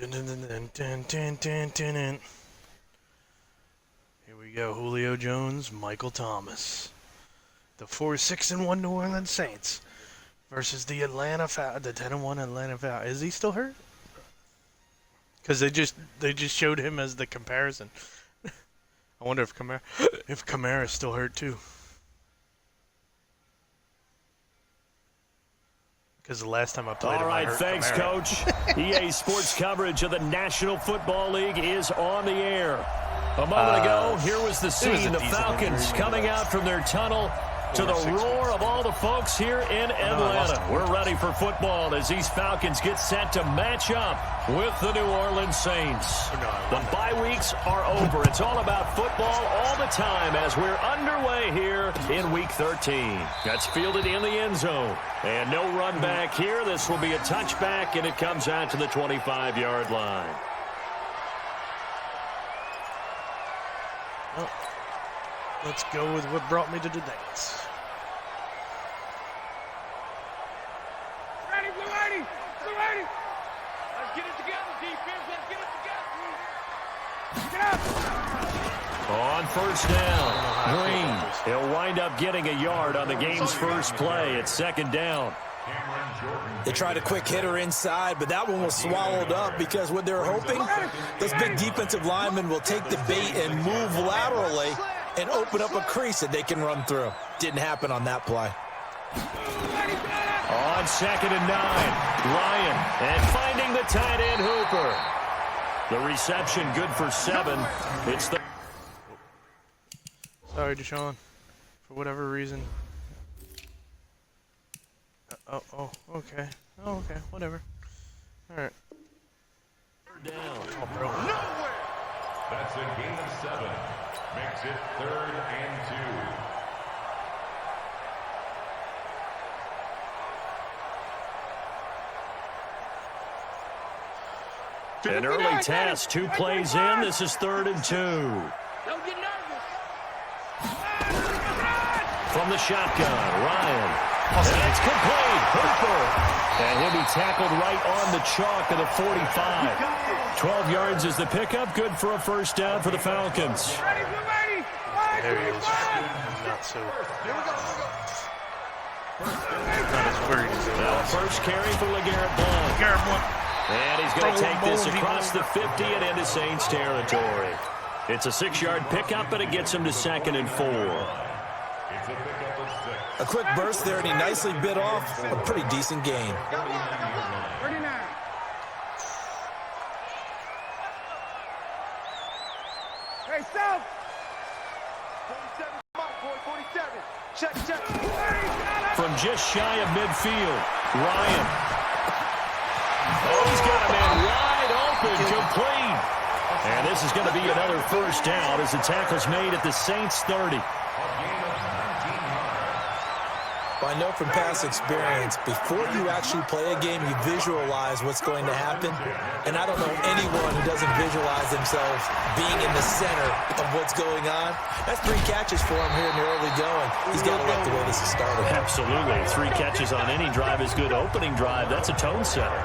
Dun, dun, dun, dun, dun, dun, dun, dun, dun. Here we go. Julio Jones, Michael Thomas. The 4-6-1 New Orleans Saints versus the Atlanta Falcons, the 10-1 Atlanta Falcons. Is he still hurt? Because they just showed him as the comparison. I wonder if Kamara's still hurt too. Because the last time I played him, all right, thanks, Coach. EA Sports coverage of the National Football League is on the air. A moment ago, here was the scene. The Falcons coming out from their tunnel to the roar of all the folks here in Atlanta. We're ready for football as these Falcons get set to match up with the New Orleans Saints. The bye weeks are over. It's all about football all the time as we're underway here in Week 13. That's fielded in the end zone. And no run back here. This will be a touchback, and it comes out to the 25-yard line. Well, let's go with what brought me to the dance. Ready, Blue 80! Blue 80! Let's get it together, defense. Let's get it together. Get up! On first down, Green. He'll wind up getting a yard on the game's first play. It's second down. They tried a quick hitter inside, but that one was swallowed up because what they're hoping, those big defensive linemen will take the bait and move laterally and open up a crease that they can run through. Didn't happen on that play. On 2nd and 9, Ryan, and finding the tight end Hooper. The reception good for 7. It's the... Sorry, Deshaun. For whatever reason. Okay. Oh, okay, whatever. All right. Down. Oh, bro. Nowhere. That's a gain of 7. Makes it 3rd and 2. An early test, 2 plays in. This is 3rd and 2. Don't get nervous. From the shotgun, Ryan. And it's complete. Hooper. And he'll be tackled right on the chalk of the 45. 12 yards is the pickup. Good for a first down for the Falcons. Ready, Blue 80! There he is. Not so. Not as worried as he was. First carry for LeGarrette Blount. And he's going to take this across the 50 and into Saints territory. It's a 6-yard pickup, and it gets him to 2nd and 4. It's a pickup of 6. A quick burst there, and he nicely bit off a pretty decent gain. 39. Hey, South! 47, 47. Check. From just shy of midfield, Ryan. Oh, he's got a man wide open, complete. And this is going to be another first down as the tackle's made at the Saints 30. I know from past experience, before you actually play a game, you visualize what's going to happen. And I don't know anyone who doesn't visualize themselves being in the center of what's going on. That's 3 catches for him here in the early going. He's got to like the way this is started. Absolutely. 3 catches on any drive is good. Opening drive, that's a tone setter.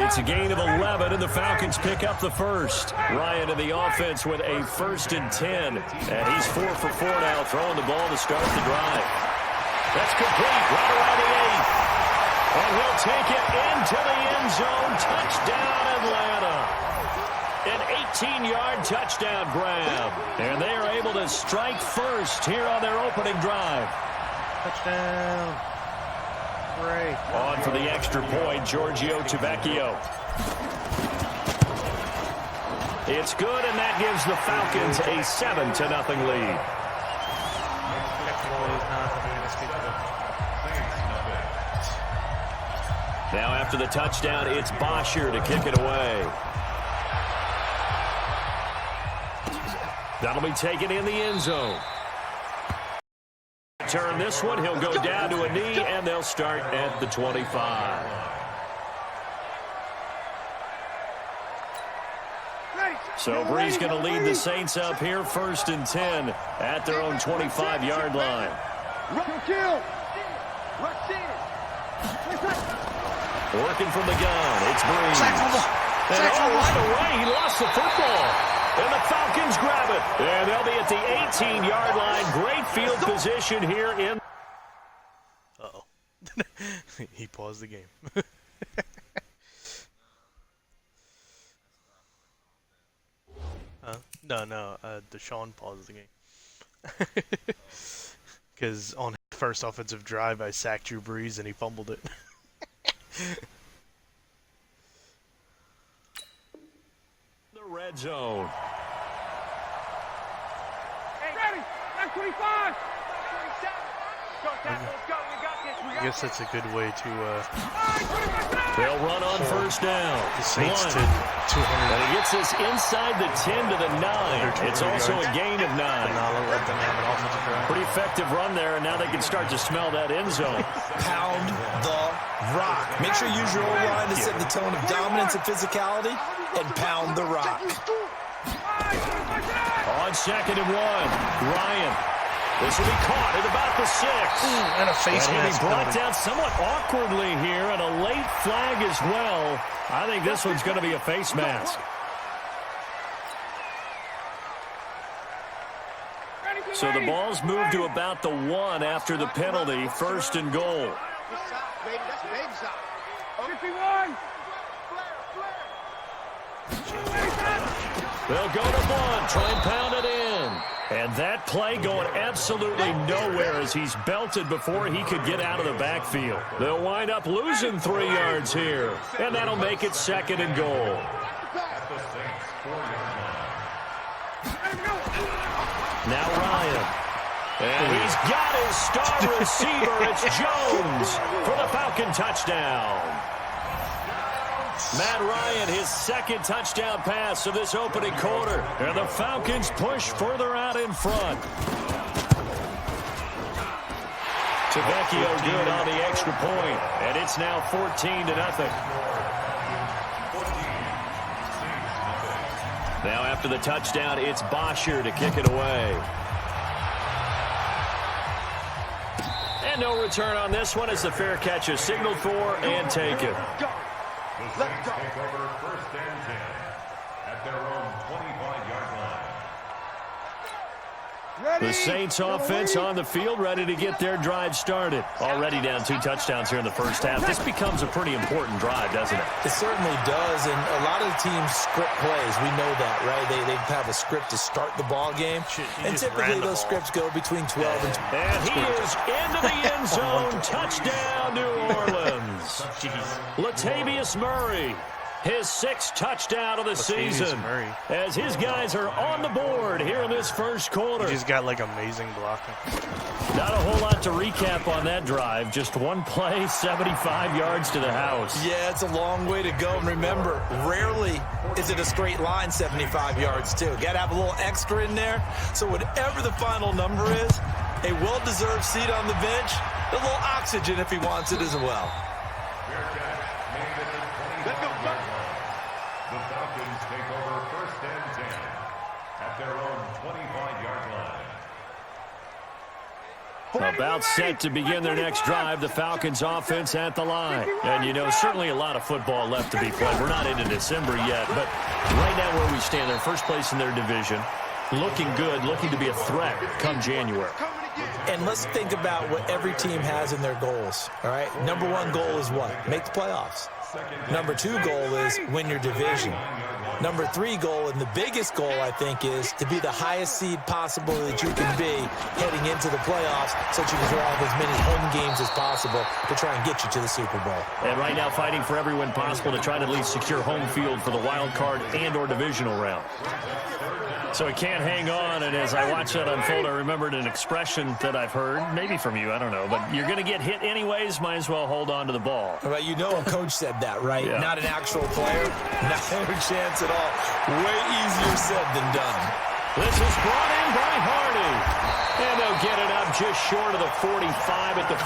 It's a gain of 11, and the Falcons pick up the first. Ryan in the offense with a 1st and 10. And he's 4 for 4 now, throwing the ball to start the drive. That's complete, right around the 8. And he'll take it into the end zone. Touchdown, Atlanta. An 18-yard touchdown grab. And they are able to strike first here on their opening drive. Touchdown. Great. On for the extra point, Giorgio Tavecchio. It's good, and that gives the Falcons a 7-0 lead. Now after the touchdown, it's Bosher to kick it away. That'll be taken in the end zone. Turn this one, he'll go down to a knee, and they'll start at the 25. So Bree's going to lead the Saints up here, 1st and 10 at their own 25-yard line. Working from the gun, it's Breeze. And right away, he lost the football. And the Falcons grab it. And they'll be at the 18-yard line. Great field position here in. Uh-oh. He paused the game. No. Deshaun paused the game. Because on his first offensive drive, I sacked Drew Brees and he fumbled it. The red zone. Hey, ready. 25. 27. Go, Tackle. Let's go. We got this. I guess that's a good way to They'll run on first down. the Saints to 200. And he gets this inside the 10 to the 9. It's also a gain of 9. Let them have an offensive drive. Pretty effective run there, and now they can start to smell that end zone. Pound the rock. Make sure you use your O-line to set the tone of dominance and physicality, and pound the rock. On 2nd and 1, Ryan. This will be caught at about the 6. And a face And he'll be mask. brought down somewhat awkwardly here, and a late flag as well. I think this one's going to be a face mask. So the ball's moved to about the 1 after the penalty, 1st and goal. 51. They'll go to 1, try and pound it in. And that play going absolutely nowhere as he's belted before he could get out of the backfield. They'll wind up losing 3 yards here. And that'll make it 2nd and goal. Now Ryan. And he's got his star receiver. It's Jones for the Falcon touchdown. Matt Ryan, his 2nd touchdown pass of this opening quarter. And the Falcons push further out in front. Tavecchio good on the extra point, and it's now 14-0. Now after the touchdown, it's Bosher to kick it away. And no return on this one as the fair catch is signaled for and taken. The Saints take over 1st and 10 at their own 25-yard line. The Saints offense on the field, ready to get their drive started. Already down 2 touchdowns here in the first half. This becomes a pretty important drive, doesn't it? It certainly does, and a lot of the teams script plays. We know that, right? They have a script to start the ball game, and typically those scripts go between 12 and 20. And he is into the end zone. Touchdown, New Orleans. Latavius Murray, his 6th touchdown of the season, as his guys are on the board here in this first quarter. He just got like amazing blocking. Not a whole lot to recap on that drive. Just one play, 75 yards to the house. Yeah, it's a long way to go. And remember, rarely is it a straight line 75 yards, too. Got to have a little extra in there. So whatever the final number is, a well-deserved seat on the bench, a little oxygen if he wants it as well. Let's go, son. The Falcons take over 1st and 10 at their own 25-yard line. About set to begin their next drive, the Falcons offense at the line. And, you know, certainly a lot of football left to be played. We're not into December yet, but right now where we stand, they're first place in their division. Looking good, looking to be a threat come January. And let's think about what every team has in their goals, all right? Number 1 goal is what? Make the playoffs. Number 2 goal is win your division. Number 3 goal, and the biggest goal, I think, is to be the highest seed possible that you can be heading into the playoffs so that you can drive as many home games as possible to try and get you to the Super Bowl. And right now fighting for every win possible to try to at least secure home field for the wild card and or divisional round. So he can't hang on, and as I watch that unfold, I remembered an expression that I've heard, maybe from you, I don't know, but you're going to get hit anyways, might as well hold on to the ball. Well, you know a coach said that, right? Yeah. Not an actual player. No chance at all. Way easier said than done. This is brought in by Hardy. And they'll get it up just short of the 45 at the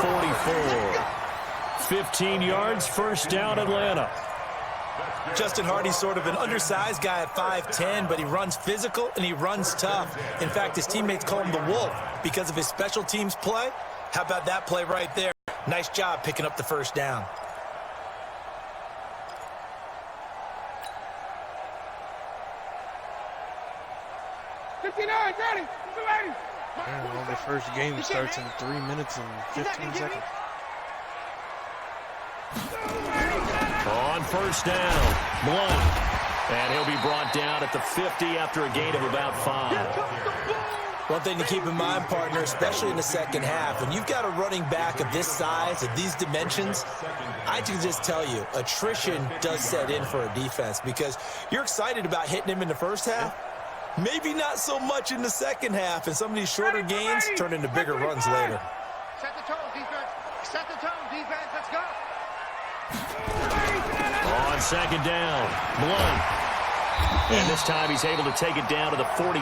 44. 15 yards, first down, Atlanta. Justin Hardy's sort of an undersized guy at 5'10", but he runs physical and he runs tough. In fact, his teammates call him the Wolf because of his special teams play. How about that play right there? Nice job picking up the first down. 59, ready. Well, the first game starts in 3 minutes and 15 seconds. On first down, Blunt. And he'll be brought down at the 50 after a gain of about 5. One thing to keep in mind, partner, especially in the second half, when you've got a running back of this size, of these dimensions, I can just tell you, attrition does set in for a defense because you're excited about hitting him in the first half. Maybe not so much in the second half, and some of these shorter gains turn into bigger runs later. Set the tone, defense. Set the tone, defense. Let's go. On second down, Blunt. And this time he's able to take it down to the 42.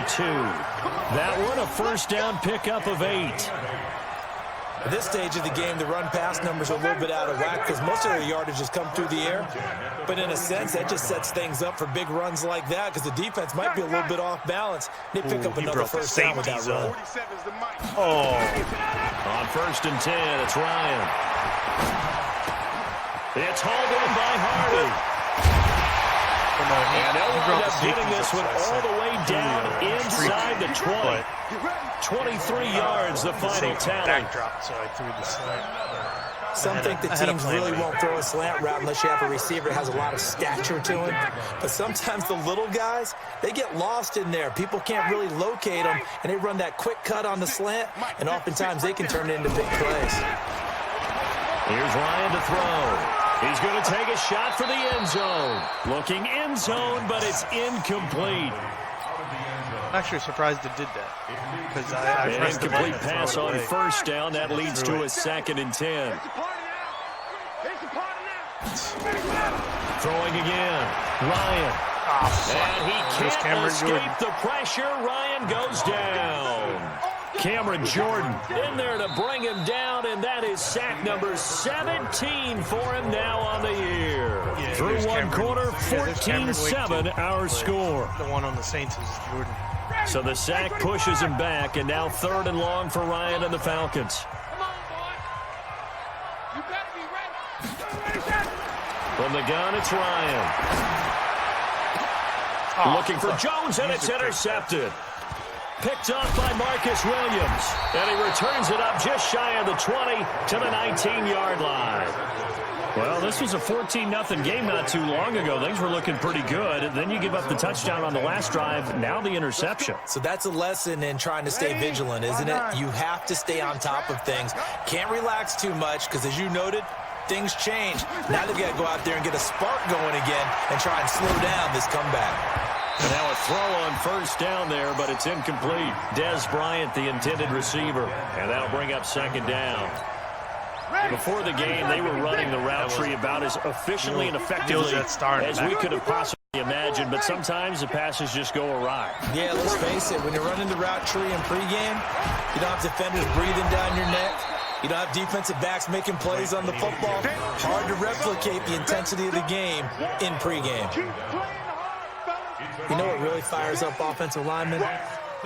That one, a first down pickup of 8. At this stage of the game, the run-pass numbers are a little bit out of whack because most of their yardage has come through the air. But in a sense, that just sets things up for big runs like that because the defense might be a little bit off balance. They pick up another first down with that run. Oh. On first and 10, it's Ryan. It's hauled in by Hardy. And they'll wind up getting this one all the way down inside the 20. 23 yards, the final tally. Backdrop, so I threw the slant. Some think the teams really won't throw a slant route unless you have a receiver that has a lot of stature to him. But sometimes the little guys, they get lost in there. People can't really locate them, and they run that quick cut on the slant, and oftentimes they can turn it into big plays. Here's Ryan to throw. He's going to take a shot for the end zone. Looking end zone, but it's incomplete. I'm actually surprised it did that. Because I An incomplete pass on first down. That leads to a 2nd and 10. Throwing again. Ryan. And he can't escape the pressure. Ryan goes down. Cameron Jordan in there to bring him down, and that is sack number 17 for him now on the year. Yeah, through one quarter, 14-7 our score. The one on the Saints is Jordan. So the sack pushes him back, and now 3rd and long for Ryan and the Falcons. Come on, boy. You better be ready. From the gun, it's Ryan. Looking for Jones, and it's intercepted. Picked off by Marcus Williams. And he returns it up just shy of the 20 to the 19-yard line. Well, this was a 14-0 game not too long ago. Things were looking pretty good. Then you give up the touchdown on the last drive. Now the interception. So that's a lesson in trying to stay vigilant, isn't it? You have to stay on top of things. Can't relax too much because, as you noted, things change. Now they've got to go out there and get a spark going again and try and slow down this comeback. And now a throw on first down there, but it's incomplete. Des Bryant, the intended receiver. And that'll bring up 2nd down. Before the game, they were running the route tree about as efficiently and effectively as we could have possibly imagined, but sometimes the passes just go awry. Yeah, let's face it, when you're running the route tree in pregame, you don't have defenders breathing down your neck. You don't have defensive backs making plays on the football. Hard to replicate the intensity of the game in pregame. You know what really fires up offensive linemen?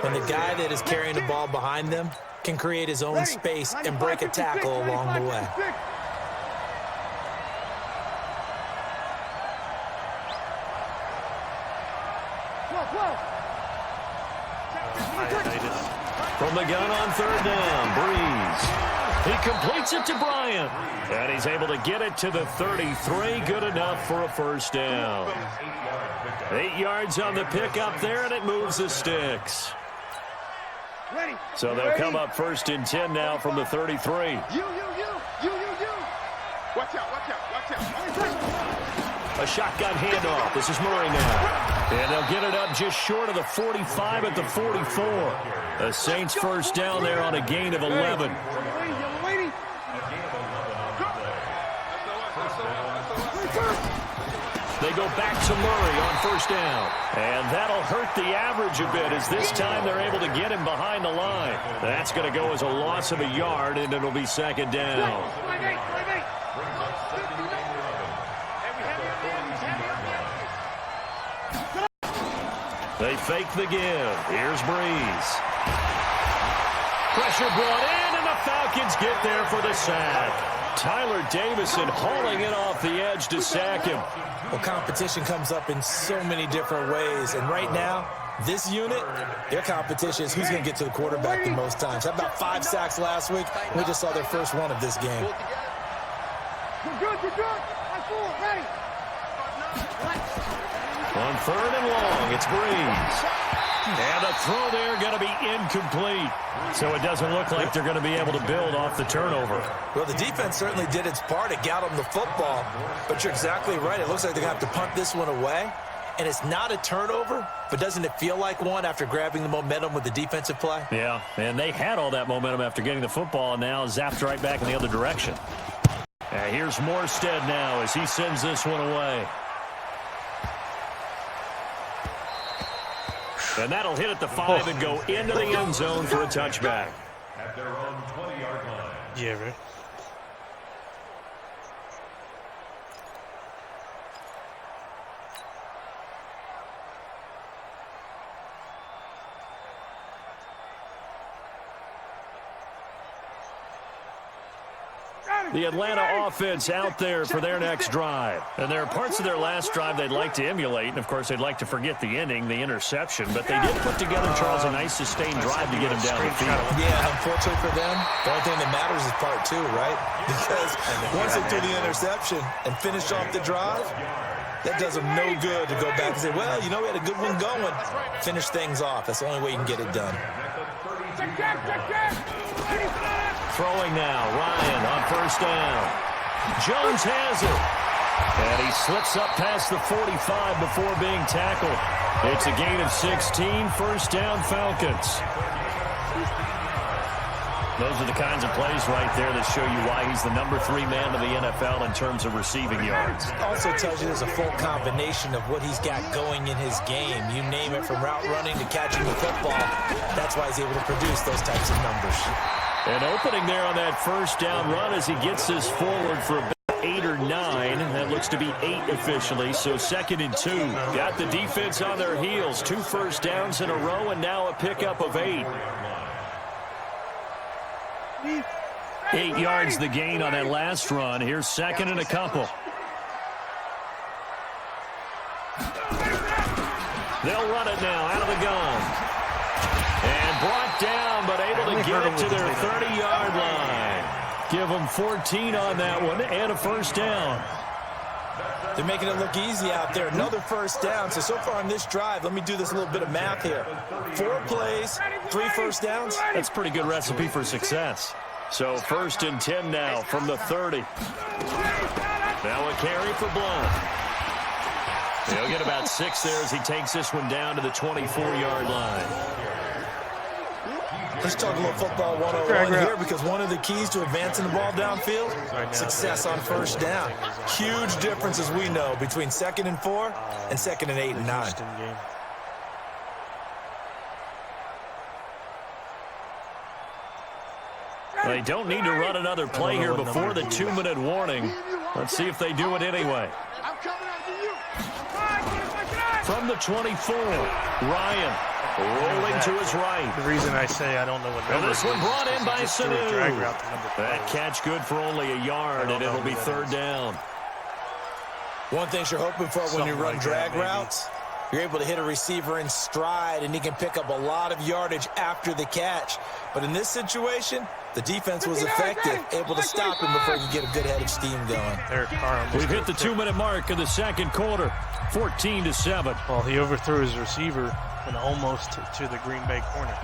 When the guy that is carrying the ball behind them can create his own space and break a tackle along the way. From the gun on 3rd down, Breeze. He completes it to Bryant. And he's able to get it to the 33. Good enough for a first down. 8 yards on the pickup there, and it moves the sticks. So they'll come up 1st and 10 now from the 33. You. Watch out. A shotgun handoff. This is Murray now. And they'll get it up just short of the 45 at the 44. The Saints first down there on a gain of 11. They go back to Murray on first down. And that'll hurt the average a bit as this time they're able to get him behind the line. That's going to go as a loss of a yard, and it'll be 2nd down. They fake the give. Here's Breeze. Pressure brought in, and the Falcons get there for the sack. Tyler Davison hauling it off the edge to sack him. Well, competition comes up in so many different ways, and right now, This unit, their competition is who's going to get to the quarterback the most times. How about 5 sacks last week? We just saw their first one of this game. You're good, you're good. That's full, ready. On 3rd and long, it's Breeze. And a throw there going to be incomplete. So it doesn't look like they're going to be able to build off the turnover. Well, the defense certainly did its part. It got them the football. But you're exactly right. It looks like they're going to have to punt this one away. And it's not a turnover, but doesn't it feel like one after grabbing the momentum with the defensive play? Yeah, and they had all that momentum after getting the football, and now zapped right back in the other direction. And here's Morstead now as he sends this one away. And that'll hit at the 5 and go into the end zone for a touchback. At their own 20-yard line. Yeah, right. The Atlanta offense out there for their next drive. And there are parts of their last drive they'd like to emulate. And, of course, they'd like to forget the ending, the interception. But they did put together, Charles, a nice sustained drive to get him down the field. Yeah, unfortunately for them, the only thing that matters is part 2, right? Because once they do the interception and finish off the drive, that does them no good to go back and say, well, you know, we had a good one going. Finish things off. That's the only way you can get it done. Throwing now, Ryan on 1st down. Jones has it. And he slips up past the 45 before being tackled. It's a gain of 16, 1st down Falcons. Those are the kinds of plays right there that show you why he's the number 3 man in the NFL in terms of receiving yards. Also tells you there's a full combination of what he's got going in his game. You name it, from route running to catching the football. That's why he's able to produce those types of numbers. And opening there on that 1st down run as he gets this forward for about 8 or 9. That looks to be 8 officially, so 2nd and 2. Got the defense on their heels. 2 first downs in a row, and now a pickup of 8. 8 yards the gain on that last run. Here's 2nd and a couple. They'll run it now out of the gun. And brought down, but able to get it to their 30-yard line. Give them 14 on that one and a 1st down. They're making it look easy out there. Another 1st down. So far on this drive, let me do this little bit of math here. 4 plays, 3 1st downs. That's a pretty good recipe for success. So 1st and 10 now from the 30. Now a carry for Blunt. He'll get about 6 there as he takes this one down to the 24-yard line. Let's talk a little football 101 here, because one of the keys to advancing the ball downfield, success on 1st down. Huge difference, as we know, between 2nd and 4 and 2nd and 8 and 9. They don't need to run another play here before the 2-minute warning. Let's see if they do it anyway. From the 24, Ryan rolling to his right. The reason I say I don't know what number this one brought in by Sanu. That That catch good for only a yard, and it'll be 3rd down. One thing you're hoping for when you run drag routes, you're able to hit a receiver in stride, and he can pick up a lot of yardage after the catch. But in this situation, the defense was effective, able to stop him before he could get a good head of steam going. We've hit the 2-minute mark of the 2nd quarter, 14-7. Well, he overthrew his receiver and almost to the Green Bay corner.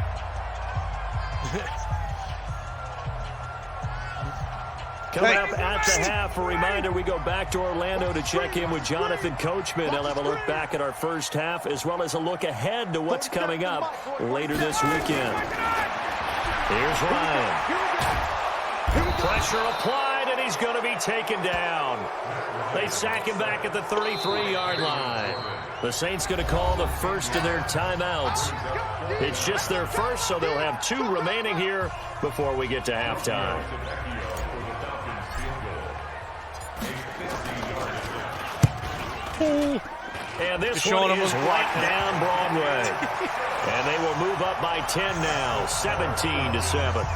Coming up at the half, a reminder, we go back to Orlando to check in with Jonathan Coachman. He'll have a look back at our 1st half, as well as a look ahead to what's coming up later this weekend. Here's Ryan. Pressure applied, and he's going to be taken down. They sack him back at the 33-yard line. The Saints going to call the first of their timeouts. It's just their first, so they'll have 2 remaining here before we get to halftime. And this one is right down Broadway. And they will move up by 10 now, 17-7.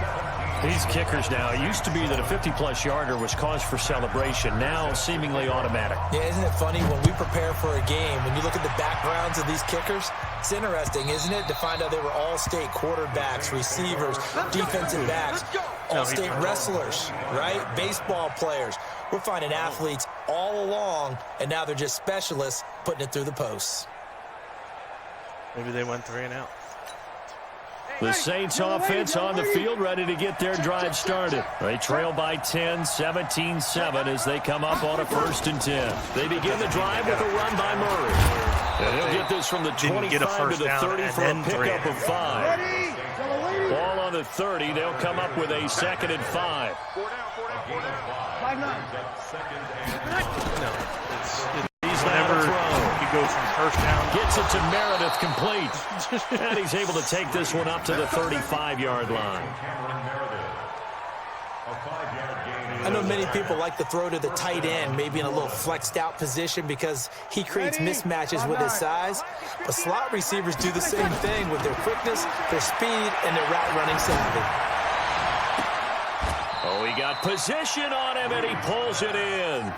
These kickers now, it used to be that a 50-plus yarder was cause for celebration. Now, seemingly automatic. Yeah, isn't it funny when we prepare for a game, when you look at the backgrounds of these kickers, it's interesting, isn't it, to find out they were all-state quarterbacks, receivers, defensive backs, all-state wrestlers, right? Baseball players. We're finding athletes all along, and now they're just specialists putting it through the posts. Maybe they went 3 and out. The Saints offense on the field, ready to get their drive started. They trail by 10, 17-7 as they come up on a 1st and 10. They begin the drive with a run by Murray. And he'll get this from the 25 to the 30 for a pickup of 5. Ball on the 30. They'll come up with a 2nd and 5. Whenever he goes from 1st down. Gets it to Meredith, complete. And he's able to take this one up to the 35-yard line. I know many people like to throw to the tight end, maybe in a little flexed out position because he creates mismatches with his size. But slot receivers do the same thing with their quickness, their speed, and their route running savvy. Oh, he got position on him, and he pulls it in.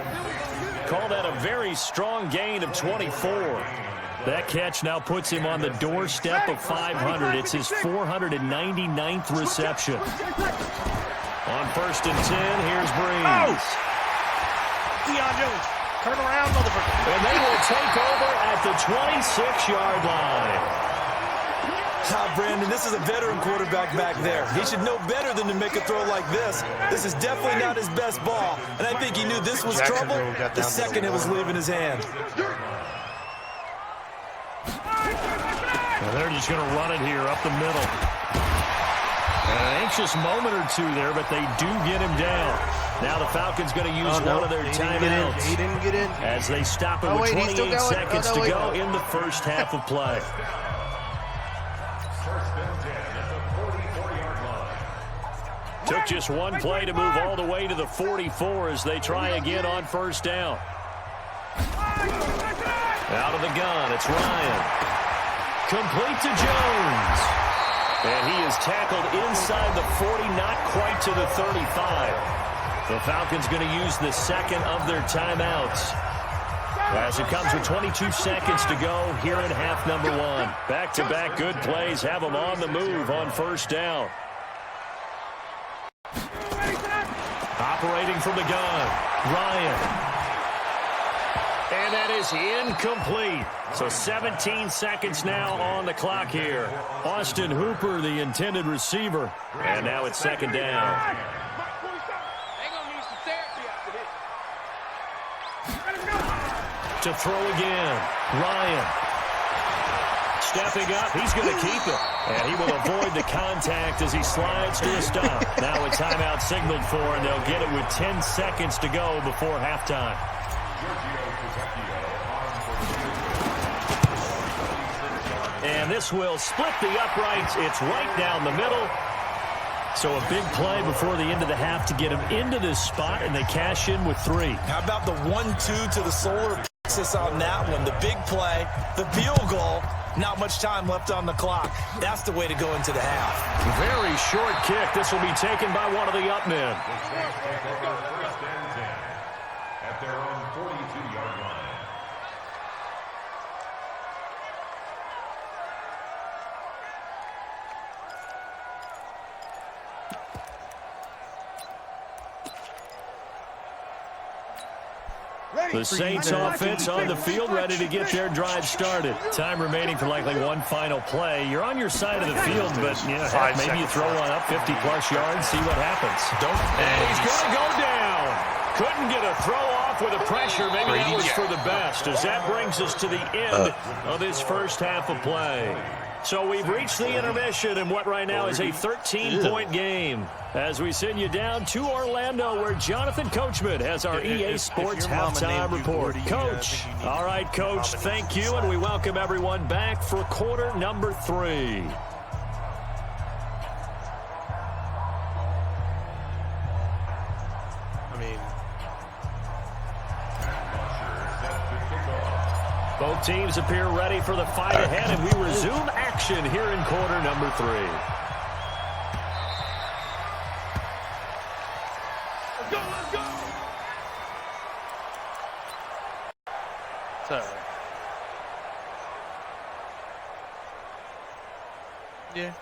Call that a very strong gain of 24. That catch now puts him on the doorstep of 500. It's his 499th reception. On 1st and 10, here's Breeze. Oh! Deion Jones, turn around, motherfucker. And they will take over at the 26-yard line. Brandon, this is a veteran quarterback back there. He should know better than to make a throw like this. This is definitely not his best ball, and I think he knew this was trouble the second it was leaving his hand. Well, they're just going to run it here up the middle. An anxious moment or two there, but they do get him down. Now the Falcons going to use one of their timeouts. He didn't get in. As they stop it with 28 seconds to go in the first half of play. Took just one play to move all the way to the 44 as they try again on 1st down. Out of the gun, it's Ryan. Complete to Jones. And he is tackled inside the 40, not quite to the 35. The Falcons going to use the 2nd of their timeouts. As it comes with 22 seconds to go here in half number 1. Back-to-back good plays have them on the move on 1st down. Operating from the gun, Ryan. And that is incomplete. So 17 seconds now on the clock here. Austin Hooper, the intended receiver. And now it's 2nd down. To throw again, Ryan. Stepping up, he's going to keep it. And he will avoid the contact as he slides to a stop. Now a timeout signaled for, and they'll get it with 10 seconds to go before halftime. And this will split the uprights. It's right down the middle. So a big play before the end of the half to get him into this spot, and they cash in with 3. How about the 1-2 to the solar plexus on that one? The big play, the field goal. Not much time left on the clock. That's the way to go into the half. Very short kick. This will be taken by one of the up men. At their own 42-yard line. The Saints offense on the field, ready to get their drive started. Time remaining for likely one final play. You're on your side of the field, but you know, maybe you throw one up 50-plus yards, see what happens. He's going to go down. Couldn't get a throw off with the pressure. Maybe that was for the best, as that brings us to the end of this first half of play. So we've reached the intermission in what right now is a 13-point game. As we send you down to Orlando, where Jonathan Coachman has our EA Sports halftime report. Coach, all right, Coach, thank you, and we welcome everyone back for quarter number 3. Both teams appear ready for the fight ahead, and we resume action here in quarter number 3. It's all right. Yeah.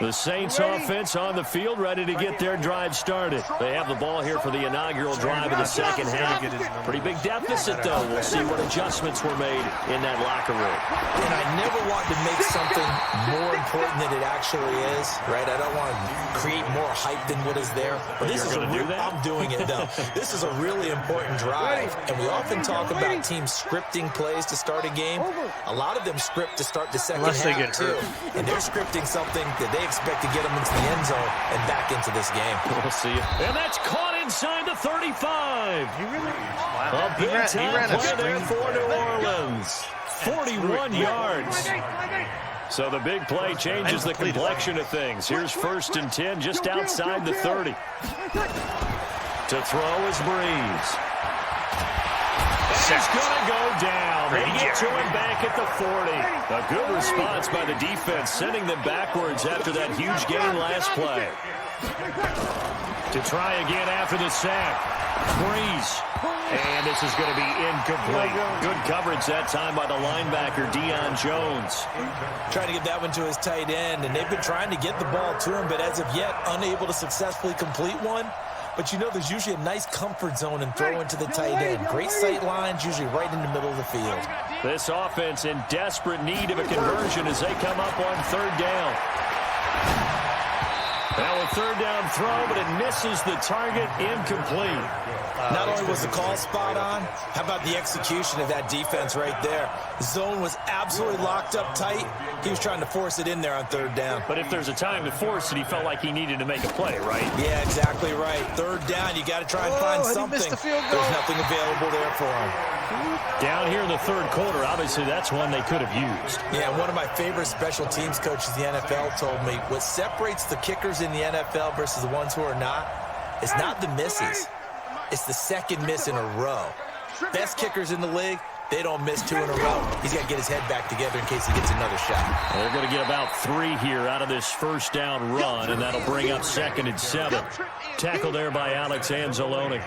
The Saints offense on the field, ready to get their drive started. They have the ball here for the inaugural drive of the second half. Pretty big deficit, though. We'll see what adjustments were made in that locker room. And I never want to make something more important than it actually is, right? I don't want to create more hype than what is there. But this is I'm doing it, though. This is a really important drive. And we often talk about teams scripting plays to start a game. A lot of them script to start the second half, too. And they're scripting something that they expect to get them into the end zone and back into this game. We'll see it. And that's caught inside the 35. A big-time play there for New Orleans. 41 yards. So the big play changes the complexion of things. Here's 1st and 10 just outside the 30. To throw is Breeze. He's going to go down. They get to him back at the 40. A good response by the defense, sending them backwards after that huge gain last play. To try again after the sack. Breeze. And this is going to be incomplete. Good coverage that time by the linebacker, Deion Jones. Trying to get that one to his tight end, and they've been trying to get the ball to him, but as of yet, unable to successfully complete one. But you know there's usually a nice comfort zone in throwing to the tight end. Great sight lines, usually right in the middle of the field. This offense in desperate need of a conversion as they come up on 3rd down. Now a 3rd down throw, but it misses the target, incomplete. Not only was the call spot on, how about the execution of that defense right there? The zone was absolutely locked up tight. He was trying to force it in there on 3rd down. But if there's a time to force it, he felt like he needed to make a play, right? Yeah, exactly right. 3rd down, you got to try and find something. There's nothing available there for him. Down here in the 3rd quarter, obviously that's one they could have used. Yeah, one of my favorite special teams coaches in the NFL told me what separates the kickers in the NFL versus the ones who are not, it's not the misses. It's the second miss in a row. Best kickers in the league, they don't miss 2 in a row. He's got to get his head back together in case he gets another shot. They're going to get about 3 here out of this 1st down run, and that'll bring up 2nd and 7. Tackle there by Alex Anzalone.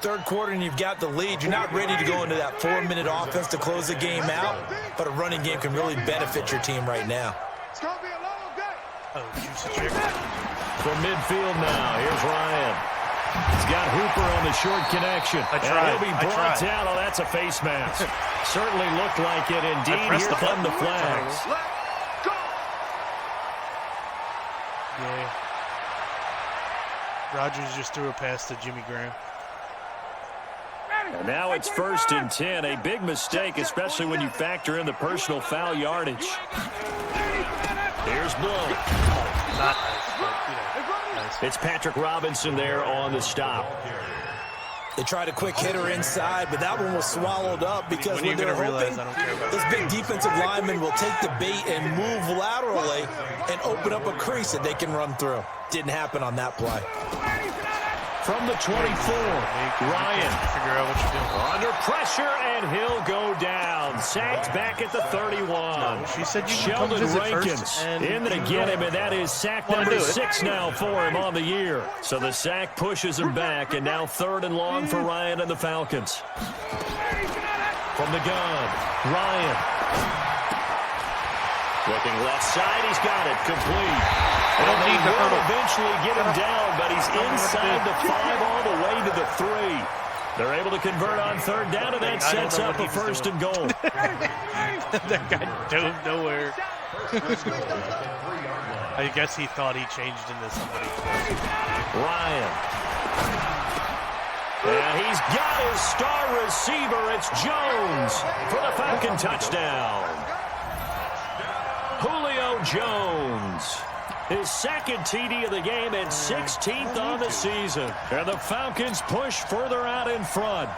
3rd quarter and you've got the lead. You're not ready to go into that 4-minute offense to close the game out, but a running game can really benefit your team right now. It's going to be a long day. From midfield now, here's Ryan. He's got Hooper on the short connection. And he'll be brought down. Oh, that's a face mask. Certainly looked like it. Indeed, here come the flags. Yeah. Rodgers just threw a pass to Jimmy Graham. And now it's 1st and 10. A big mistake, especially when you factor in the personal foul yardage. Here's Blow. Not nice, but, nice. It's Patrick Robinson there on the stop. They tried a quick hitter inside, but that one was swallowed up because when they're hoping this big defensive lineman will take the bait and move laterally and open up a crease that they can run through. Didn't happen on that play. From the 24, Ryan. Figure out what you're doing. Under pressure, and he'll go down. Sacked back at the 31. No, she said you Sheldon Rankins in to get him, and that is sack number 6 now for him on the year. So the sack pushes him back, and now 3rd and long for Ryan and the Falcons. From the gun, Ryan. Looking left side, he's got it, complete. They don't need to will eventually get him down, but he's inside the 5 all the way to the 3. They're able to convert on 3rd down, and that sets up a 1st and goal. That guy dove nowhere. I guess he thought he changed into somebody. Ryan. And he's got his star receiver. It's Jones for the Falcon touchdown. Julio Jones. His 2nd TD of the game and 16th on the season. And the Falcons push further out in front.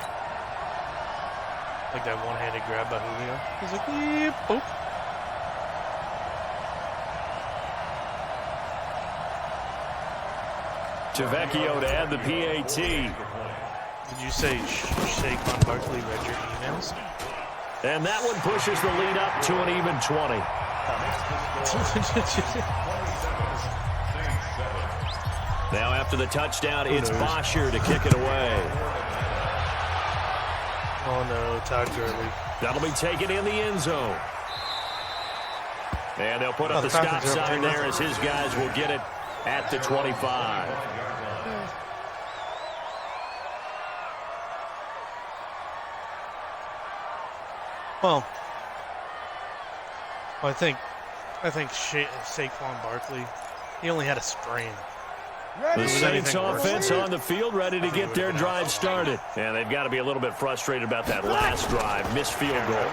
Like that one-handed grab by Julio. He's like, yep, oh. Tavecchio to add the PAT. Did you say Saquon Barkley read your emails? And that one pushes the lead up to an even 20. Now after the touchdown, it's Bosher to kick it away. Oh no, Todd Gurley. That'll be taken in the end zone. And they'll put up the stop sign there as his guys will get it at the 25. Well, I think Saquon Barkley, he only had a sprain. The Saints offense on the field, ready to get their drive started. And they've got to be a little bit frustrated about that last drive, missed field goal.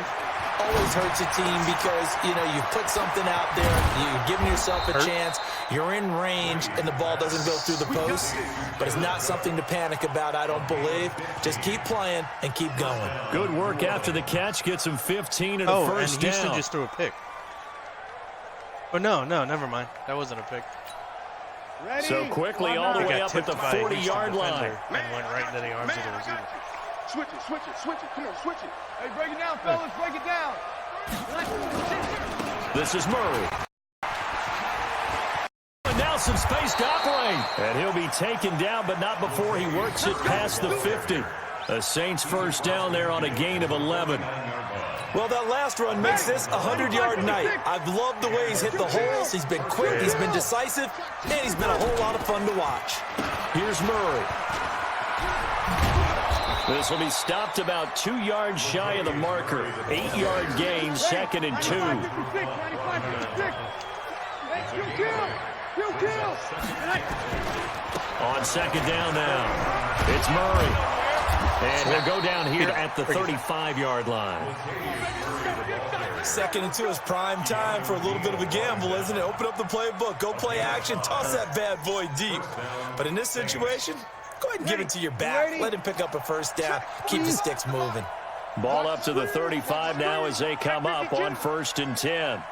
Always hurts a team because, you put something out there, you're giving yourself a chance, you're in range, and the ball doesn't go through the post. But it's not something to panic about, I don't believe. Just keep playing and keep going. Good work after the catch. Gets him 15 and a first and down. Houston just threw a pick. Oh, no, never mind. That wasn't a pick. Ready? So quickly all the way up at the 40-yard line. And went right into the arms of the receiver. Switch it. Come on, switch it. Hey, break it down, fellas. Break it down. This is Murray. And now some space to operate. And he'll be taken down, but not before he works it past the 50. The Saints first down there on a gain of 11. Well, that last run makes this a 100-yard night. I've loved the way he's hit the holes. He's been quick, he's been decisive, and he's been a whole lot of fun to watch. Here's Murray. This will be stopped about 2 yards shy of the marker. 8-yard gain, 2nd and 2. On second down now, it's Murray. And he'll go down here at the 35-yard line. 2nd and 2 is prime time for a little bit of a gamble, isn't it? Open up the playbook, go play action, toss that bad boy deep. But in this situation, go ahead and give it to your back. Let him pick up a first down. Keep the sticks moving. Ball up to the 35 now as they come up on 1st and 10.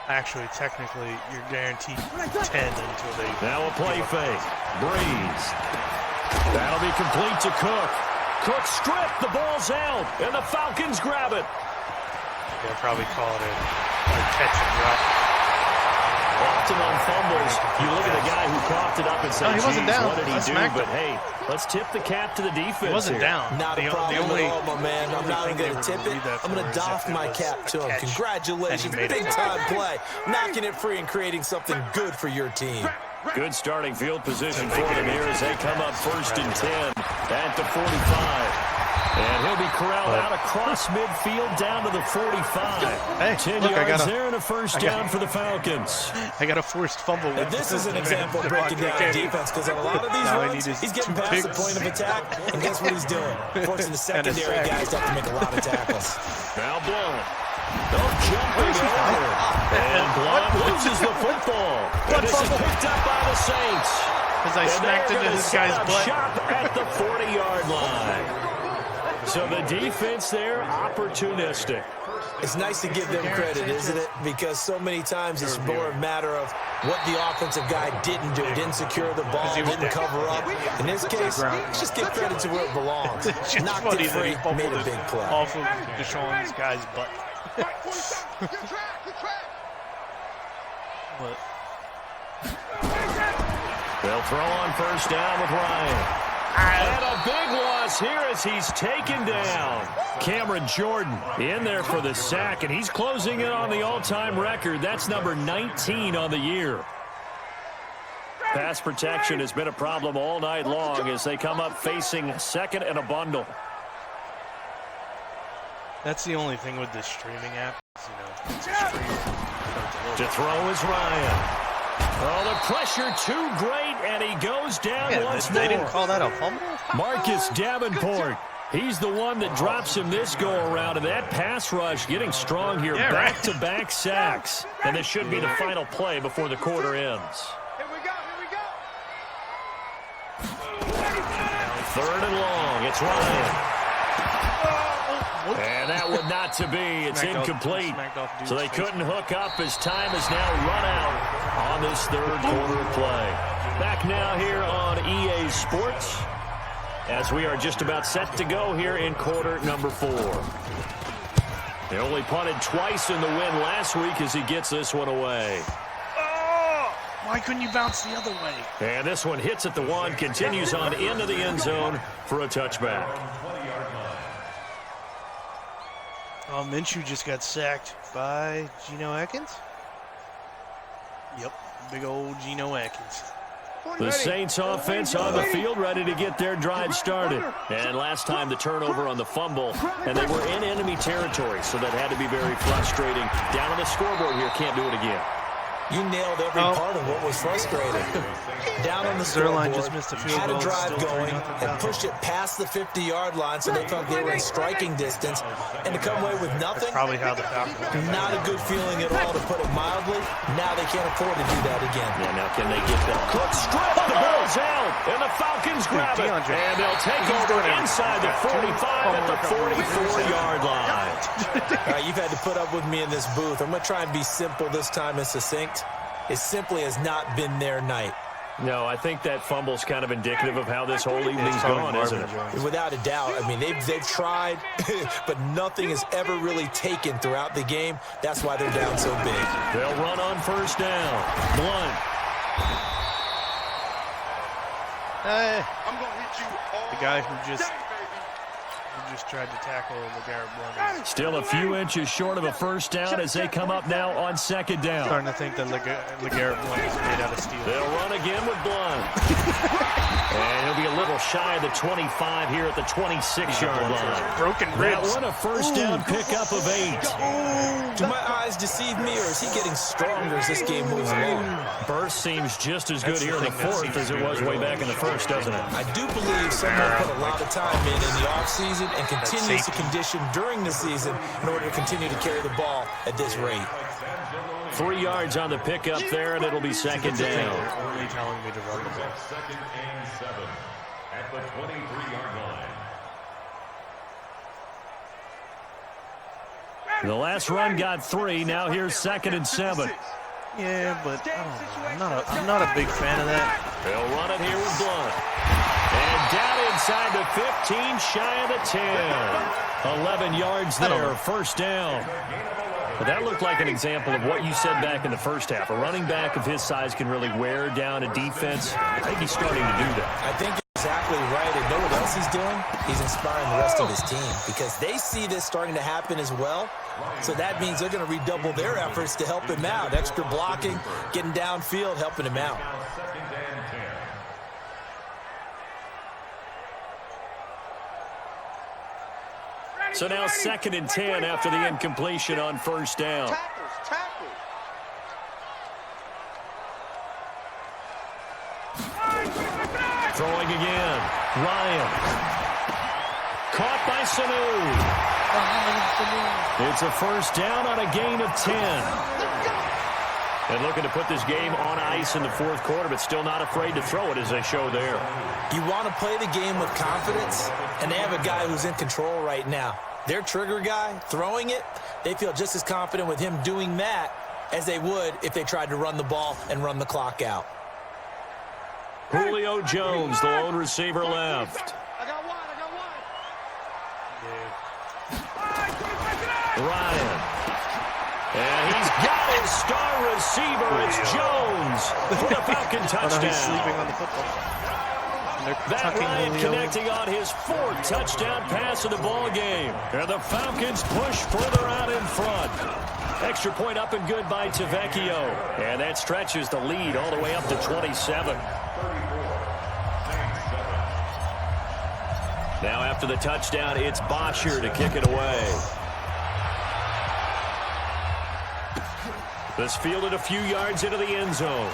Actually, technically, you're guaranteed 10 until they... Now a play fake. Breeze. That'll be complete to Cook. Cook stripped. The ball's out. And the Falcons grab it. They'll probably call it a catch and drop. Often on fumbles, you look at the guy who coughed it up and said, he wasn't down. What did he do? But hey, let's tip the cap to the defense. He wasn't here. down. Not a problem at all, my man. I'm not even going to tip it. I'm going to doff my cap to him. Congratulations. Big-time play. Knocking it free and creating something good for your team. Good starting field position for them here as they come up 1st and 10 at the 45. And he'll be corralled out across midfield down to the 45. Hey, 10 look, yards there and a first down for the Falcons. I got a forced fumble. And this is an example of breaking down defense because on a lot of these runs, he's getting past the point of attack, and guess what he's doing? Forcing the secondary guys to have to make a lot of tackles. Now Blunt. They'll jumping over. And Blunt loses the football. And this is picked up by the Saints. As I smacked into this guy's butt. Shot at the 40-yard line. So the defense there, opportunistic. It's nice to give them credit, isn't it? Because so many times it's more a matter of what the offensive guy didn't do. Didn't secure the ball, didn't cover up. In this case, let's just give credit to where it belongs. Knocked it free, made a big play. Off of Deshaun's guy's butt. They'll throw on first down with Ryan. And a big loss here as he's taken down. Cameron Jordan in there for the sack, and he's closing in on the all-time record. That's number 19 on the year. Pass protection has been a problem all night long as they come up facing 2nd and a bundle. That's the only thing with this streaming app. To throw is Ryan. Oh, the pressure too great, and he goes down once more. They didn't call that a fumble? Marcus Davenport. He's the one that drops him this go-around, and that pass rush getting strong here. Back-to-back sacks. And this should be the final play before the quarter ends. Here we go. 3rd and long. It's Ryan. And that would not to be. It's incomplete. So they couldn't hook up as time has now run out on this 3rd quarter play. Back now here on EA Sports as we are just about set to go here in quarter number 4. They only punted twice in the win last week as he gets this one away. Oh! Why couldn't you bounce the other way? And this one hits at the 1, continues on into the end zone for a touchback. Oh, Minshew just got sacked by Geno Atkins? Yep, big old Geno Atkins. The Saints offense on the field, ready to get their drive started. And last time the turnover on the fumble, and they were in enemy territory, so that had to be very frustrating. Down on the scoreboard here, can't do it again. You nailed every part of what was frustrating. Down on the scoreboard, just missed a field had a goal, drive still going 3-0 and pushed it past the 50-yard line so they felt they were in striking distance. And to come away with nothing, Probably how the Falcons. not a good feeling at all, to put it mildly. Now they can't afford to do that again. Yeah, now can they get that quick strip? The ball's out, and the Falcons grab it. And they'll take over inside the 45 at the 44-yard line. All right, you've had to put up with me in this booth. I'm going to try and be simple this time and succinct. It simply has not been their night. No, I think that fumble's kind of indicative of how this whole evening's gone, isn't it? Without a doubt. I mean, they've tried, but nothing has ever really taken throughout the game. That's why they're down so big. They'll run on first down. Blunt. I'm going to hit you all The guy who just tried to tackle LeGarrette Blount. Still a few inches short of a first down as they come up now on second down. Starting to think that LeGarrette Blount is made out of steel. They'll run again with Blunt. And he'll be a little shy of the 25 here at the 26-yard line. Broken ribs. That one a first down pickup of 8. Do my eyes deceive me, or is he getting stronger as this game moves along? Burst seems just as good here in the fourth as it was way back in the first, doesn't it? I do believe someone put a lot of time in the offseason and continues to condition during the season in order to continue to carry the ball at this rate. 3 yards on the pickup there, and it'll be second down. Only telling me to run the ball. Second and 7 at the 23-yard line. The last run got 3. Now here's second and 7. Yeah, but I don't know. I'm not a big fan of that. They'll run it here with Blunt. And down inside the 15, shy of the 10. 11 yards there, first down. But that looked like an example of what you said back in the first half. A running back of his size can really wear down a defense. I think he's starting to do that. I think you're exactly right. And know what else he's doing? He's inspiring the rest of his team because they see this starting to happen as well. So that means they're going to redouble their efforts to help him out. Extra blocking, getting downfield, helping him out. So now second and 10 after the incompletion on first down. Tackles. Throwing again. Ryan. Caught by Sanu. It's a first down on a gain of 10. And looking to put this game on ice in the fourth quarter, but still not afraid to throw it as they show there. You want to play the game with confidence, and they have a guy who's in control right now. Their trigger guy, throwing it, they feel just as confident with him doing that as they would if they tried to run the ball and run the clock out. Julio Jones, the lone receiver left. I got one. Ryan. And he's got his star receiver. It's Jones for the Falcon touchdown. He's sleeping on the football. That Ryan connecting on his 4th touchdown pass of the ball game. And the Falcons push further out in front. Extra point up and good by Tavecchio. And that stretches the lead all the way up to 27. Now after the touchdown, it's Bosher to kick it away. This fielded a few yards into the end zone.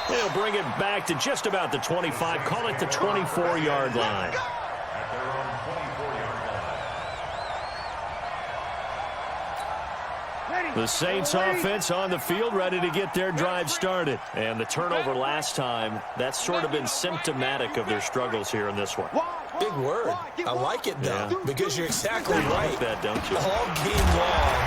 They'll bring it back to just about the 25. Call it the 24-yard line. The Saints offense on the field ready to get their drive started. And the turnover last time, that's sort of been symptomatic of their struggles here in this one. Big word. I like it, though, because you're exactly right. You like that, don't you? All game long,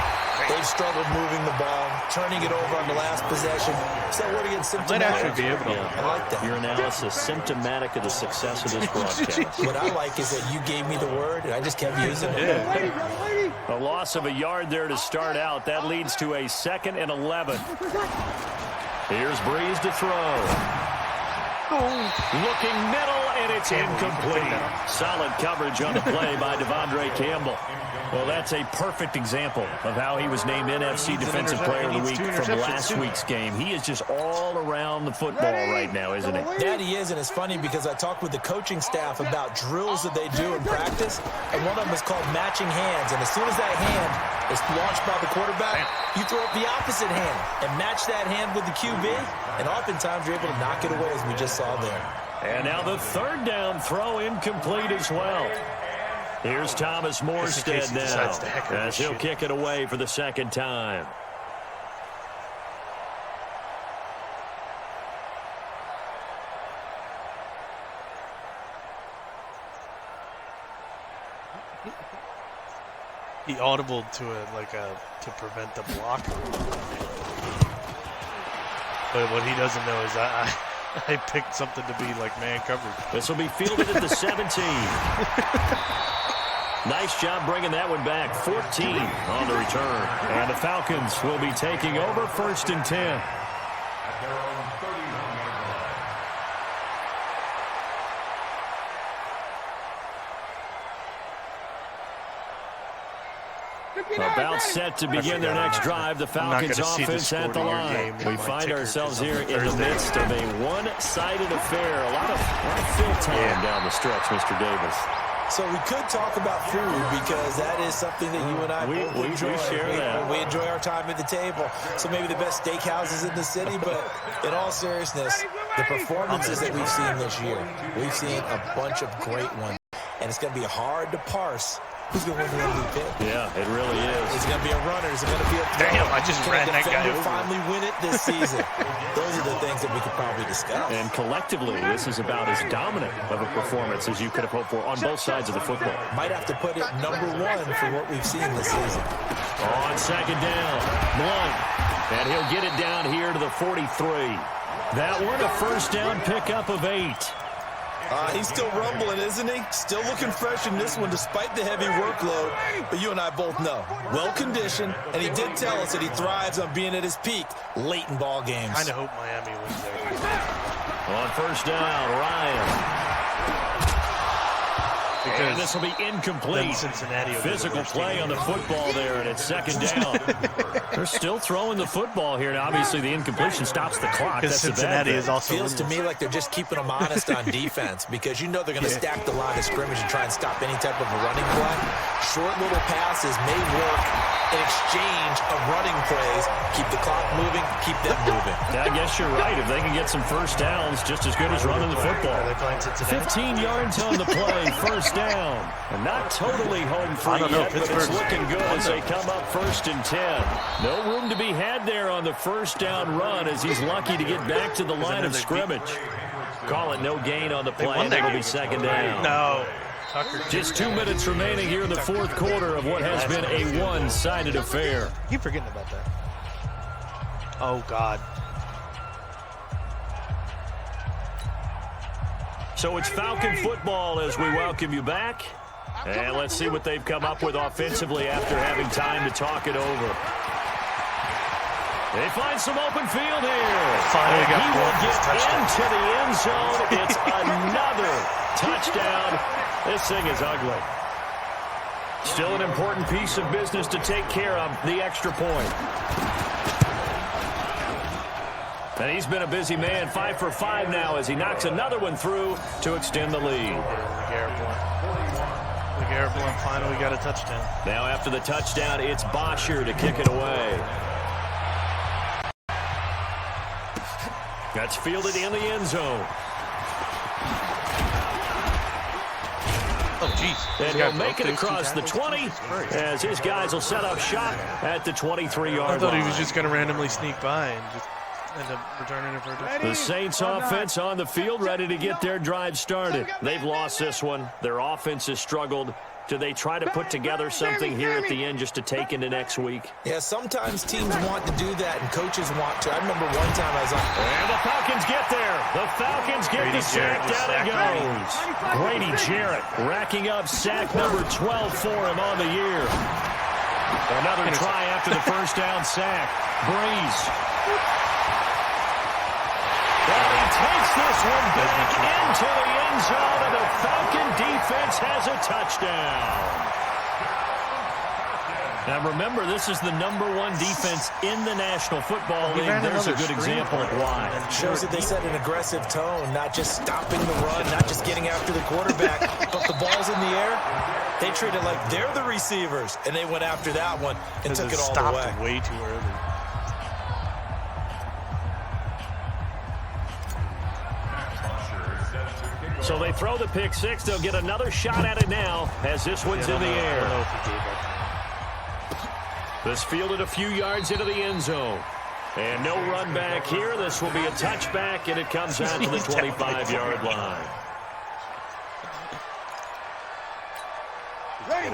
They've struggled moving the ball, turning it over on the last possession. So what against symptomatic? Might actually be able to. I like that. Your analysis symptomatic of the success of this broadcast. What I like is that you gave me the word, and I just kept using it. A loss of a yard there to start out. That leads to a 2nd and 11. Here's Breeze to throw. Looking middle, and it's incomplete. Solid coverage on the play by Devondre Campbell. Well, that's a perfect example of how he was named NFC Defensive Player of the Week from last week's game. He is just all around the football right now, isn't he? That he is, and it's funny because I talked with the coaching staff about drills that they do in practice, and one of them is called matching hands. And as soon as that hand is launched by the quarterback, you throw up the opposite hand and match that hand with the QB, and oftentimes you're able to knock it away, as we just saw there. And now the 3rd down throw incomplete as well. Here's Thomas Morstead now as he'll kick it away for the 2nd time. He audibled to to prevent the block. But what he doesn't know is I picked something to be like man coverage. This will be fielded at the 17. Nice job bringing that one back. 14 on the return. And the Falcons will be taking over 1st and 10. At their own 31-yard line. About set to begin their next drive. The Falcons offense at the line. We find ourselves here in the midst of a one-sided affair. A lot of fill time down the stretch, Mr. Davis. So we could talk about food because that is something that you and I both enjoy. We share that. We enjoy our time at the table. So maybe the best steakhouses in the city, but in all seriousness, the performances that we've seen this year, we've seen a bunch of great ones. And it's going to be hard to parse who's going to win the MVP. Yeah, it really is. Is it going to be a runner? Is it going to be a throw? Damn, I just ran that guy over. Finally win it this season. Those are the things that we could probably discuss. And collectively, this is about as dominant of a performance as you could have hoped for on both sides of the football. Might have to put it #1 for what we've seen this season. On 2nd down, Blunt. And he'll get it down here to the 43. That one a 1st down pickup of 8. He's still rumbling, isn't he? Still looking fresh in this one despite the heavy workload. But you and I both know, well-conditioned, and he did tell us that he thrives on being at his peak late in ball games. Kind of hope Miami wins there. On 1st down, Ryan. And this will be incomplete. Cincinnati Physical play on the football there, and it's 2nd down. They're still throwing the football here. Now, obviously, the incompletion stops the clock. That's Cincinnati is also feels to me like they're just keeping them honest on defense because you know they're going to stack the line of scrimmage and try and stop any type of a running play. Short little passes may work in exchange of running plays. Keep the clock moving, keep them moving. I guess you're right. If they can get some 1st downs, just as good as running the football. 15 yards on the play, 1st down. And not totally home free yet, but it's looking good as they come up 1st and 10. No room to be had there on the 1st down run as he's lucky to get back to the line of scrimmage. Call it no gain on the play, and it'll be 2nd down. No. Just 2 minutes remaining here in the 4th quarter of what has been a one-sided affair. Keep forgetting about that. Oh, God. So it's Falcon football as we welcome you back. And let's see what they've come up with offensively after having time to talk it over. They find some open field here. Finally got he will get into the end zone. It's another touchdown. This thing is ugly. Still an important piece of business to take care of, the extra point. And he's been a busy man, 5 for 5 now as he knocks another one through to extend the lead. LeGarrette Blount finally got a touchdown. Now after the touchdown, it's Bosher to kick it away. That's fielded in the end zone. Oh, jeez. And he'll make it across the 20 as his guys will set up shop at the 23-yard line. I thought he was just going to randomly sneak by and just end up returning it for a touchdown. The Saints offense on the field ready to get their drive started. They've lost this one. Their offense has struggled Do they try to put together something here at the end just to take into next week? Yeah, sometimes teams want to do that and coaches want to. I remember one time I was like, and the Falcons get there. The Falcons get the sack. Down it goes. Grady Jarrett racking up sack number 12 for him on the year. Another try after the first down sack. Breeze. Well, he takes this one back into the end zone, and the Falcon defense has a touchdown. Now, remember, this is the #1 defense in the National Football League. There's a good example of why. Shows that they set an aggressive tone, not just stopping the run, not just getting after the quarterback, but the ball's in the air. They treat it like they're the receivers, and they went after that one and took it all the way. Stopped way too early. So they throw the pick six. They'll get another shot at it now as this one's in the air. This fielded a few yards into the end zone. And no run back here. This will be a touchback, and it comes out to the 25-yard line.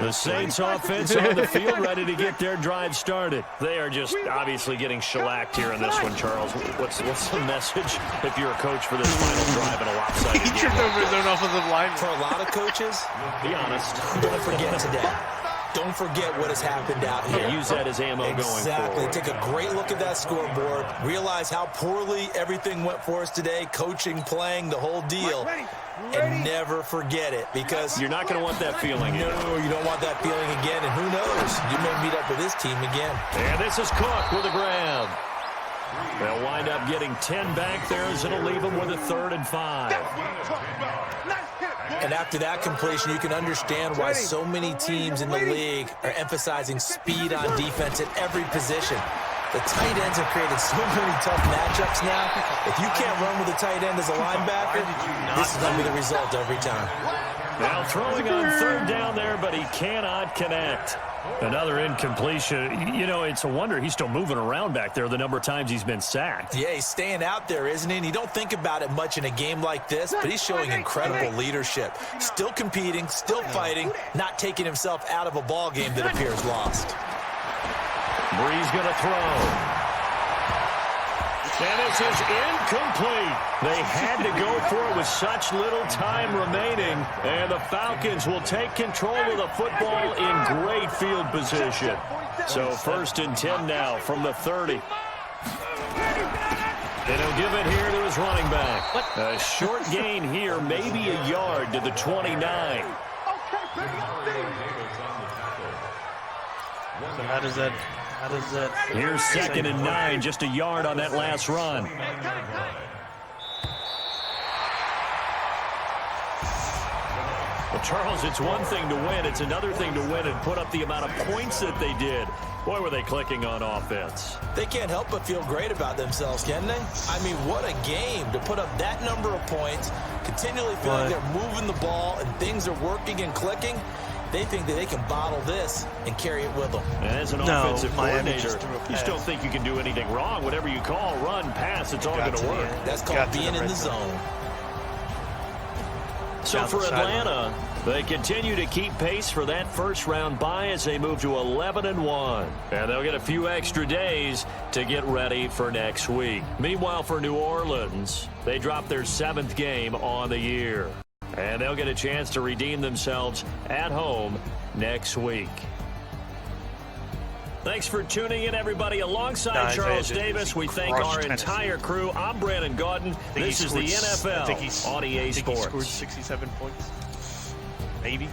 The Saints offense on the field ready to get their drive started. They are just obviously getting shellacked here in this one, Charles. What's the message if you're a coach for this final drive in a lopsided game? He tripped over his own offensive line. For a lot of coaches, be honest. Don't forget today. Don't forget what has happened out here. Yeah, use that as ammo going forward. Exactly. Take a great look at that scoreboard. Realize how poorly everything went for us today. Coaching, playing, the whole deal. And never forget it, because you're not going to want that feeling again. No, you don't want that feeling again. And who knows? You may meet up with this team again. And this is Cook with a grab. They'll wind up getting 10 back there, as it'll leave them with a 3rd and 5. And after that completion, you can understand why so many teams in the league are emphasizing speed on defense at every position. The tight ends have created so many tough matchups now. If you can't run with a tight end as a linebacker, this is going to be the result every time. Now throwing on 3rd down there, but he cannot connect. Another incompletion. You know, it's a wonder he's still moving around back there the number of times he's been sacked. Yeah, he's staying out there, isn't he? And you don't think about it much in a game like this, but he's showing incredible leadership. Still competing, still fighting, not taking himself out of a ball game that appears lost. Breeze going to throw. And this is incomplete. They had to go for it with such little time remaining. And the Falcons will take control of the football in great field position. So 1st and 10 now from the 30. And he'll give it here to his running back. A short gain here, maybe a yard to the 29. So how does that... Here's 2nd and 9, just a yard on that last run. Well, Charles, it's one thing to win. It's another thing to win and put up the amount of points that they did. Boy, were they clicking on offense. They can't help but feel great about themselves, can they? I mean, what a game to put up that number of points, continually feeling they're moving the ball and things are working and clicking. They think that they can bottle this and carry it with them. As an offensive coordinator, you just don't think you can do anything wrong. Whatever you call, run, pass, it's all going to work. That's called being in the zone. So for Atlanta, they continue to keep pace for that first-round bye as they move to 11-1. And they'll get a few extra days to get ready for next week. Meanwhile, for New Orleans, they drop their 7th game on the year. And they'll get a chance to redeem themselves at home next week. Thanks for tuning in, everybody. Alongside Charles Davis, we thank our entire crew. I'm Brandon Gaudin. This is the NFL on EA Sports. He scored 67 points. Maybe.